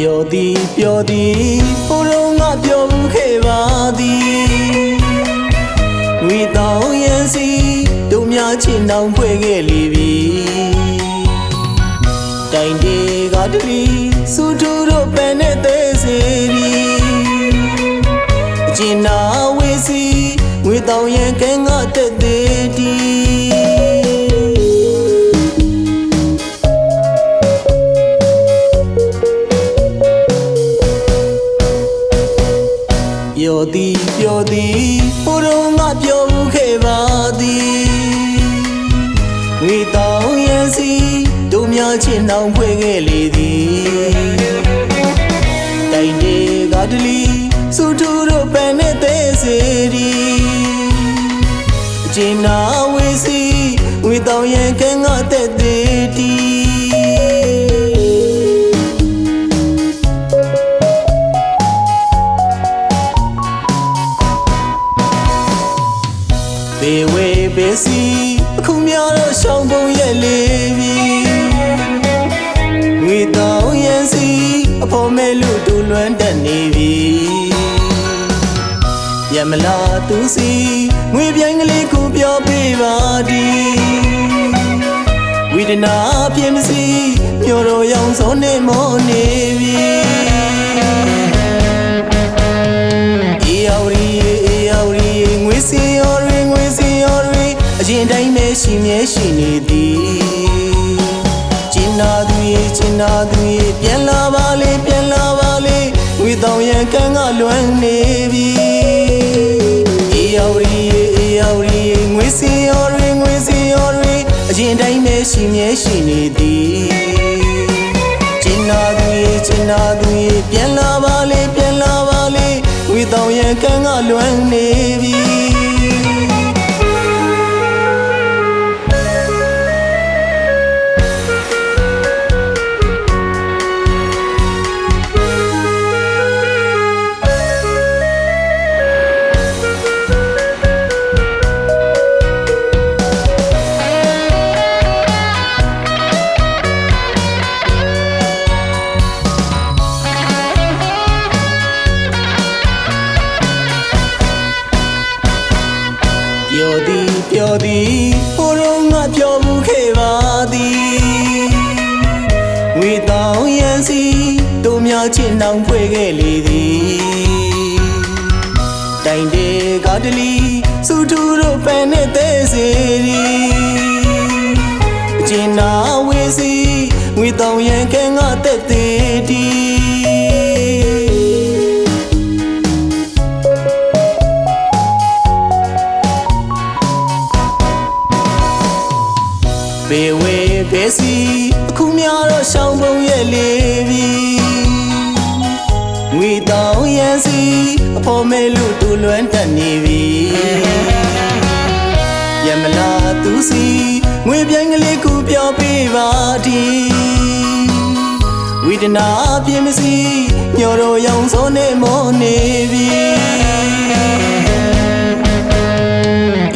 ပြောသည်ပြောသည်ဘုရုံးကပြောမှုခဲ့ပါသည်ငွေတောင်းရန်စီတို့များချစ်နှောင်ဖွဲ့ခဲ့လေပြီတိုင်တေကတလီစုထူတို့ပန်နဲ့သေးစေရီအကျဉ်းနာဝေစီငွေတောင်းရန်ကဲငါတက်သေးတီပြောသည်ပြောသည်ဘုရုံးကပြောမှုခဲ့ပါသည်ငွေတောင်းရန်စီတို့များချစ်နှောင်ဖွဲ့ခဲ့လေသည်တိုင်တေကတလီစုထူတို့ပန်နဲ့သေးစေရီအကျဉ်းနာဝေစီငွေတောင်းရန်ကဲငါတက်သေးတီဘေဝေဘေစီအခုများတော့ရှောင်းပုံရဲ့လေးပြီငွေတောင်းရန်စီအဖို့မဲလူတူလွမ်းတက်နေပြီရမလာသူစီငွေပြိုင်ကလေးကိုပြောပေးပါဒီဝိဒနာပြင်းမစီမျိုးတော်ရောင်စုံနေမောနေပြီအေးအော်ရီငွေစီရောအရင်တိုင်းပဲရှိမြဲရှိနေသည်ကျင်နာသူရဲ့ပြန်လာပါလေငွေတောင်ရန်ကန်းကလွမ်းနေပြီအေးအော်ရီငွေစီရောအရင်တိုင်းပဲရှိမြဲရှိနေသည်ကျင်နာသူရဲ့ပြန်လာပါလေငွေတောင်ရန်ကန်းကလွမ်းနေပြီပြောသည်ဘုရုံးကပြောမှုခဲ့ပါသည်ငွေတောင်းရန်စီတို့များချစ်နှောင်ဖွဲ့ခဲ့လေသည်တိုင်တေကတလီစုထူတို့ပန်နဲ့သေးစေရီအကျဉ်းနာဝေစီငွေတောင်းရန်ကဲငါတက်သေးတီဘေဝေဘေစီအခုများတော့ရှောင်းပုံရဲ့လေးပြီငွေတောင်းရန်စီအဖို့မဲလူတူလွမ်းတက်နေပြီရမလာသူစီငွေပြိုင်ကလေးကိုပြောပေးပါဒီဝိဒနာပြင်းမစီမျိုးတော်ရောင်စုံနေမောနေပြီ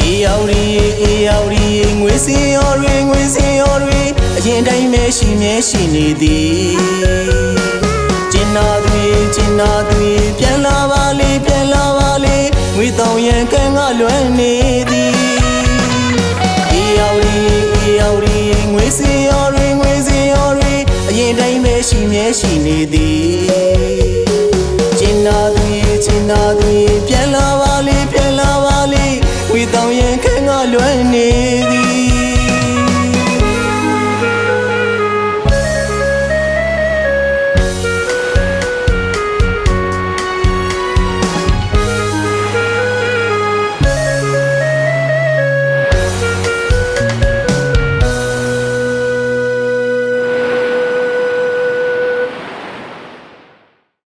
အေးအော်ရီငွေစီရောအရင်တိုင်းပဲရှိမြဲရှိနေသည်ကျင်နာသူရဲ့ပြန်လာပါလေငွေတောင်ရန်ကန်းကလွမ်းနေသည်အေးအော်ရီငွေစီရောအရင်တိုင်းပဲရှိမြဲရှိနေသည်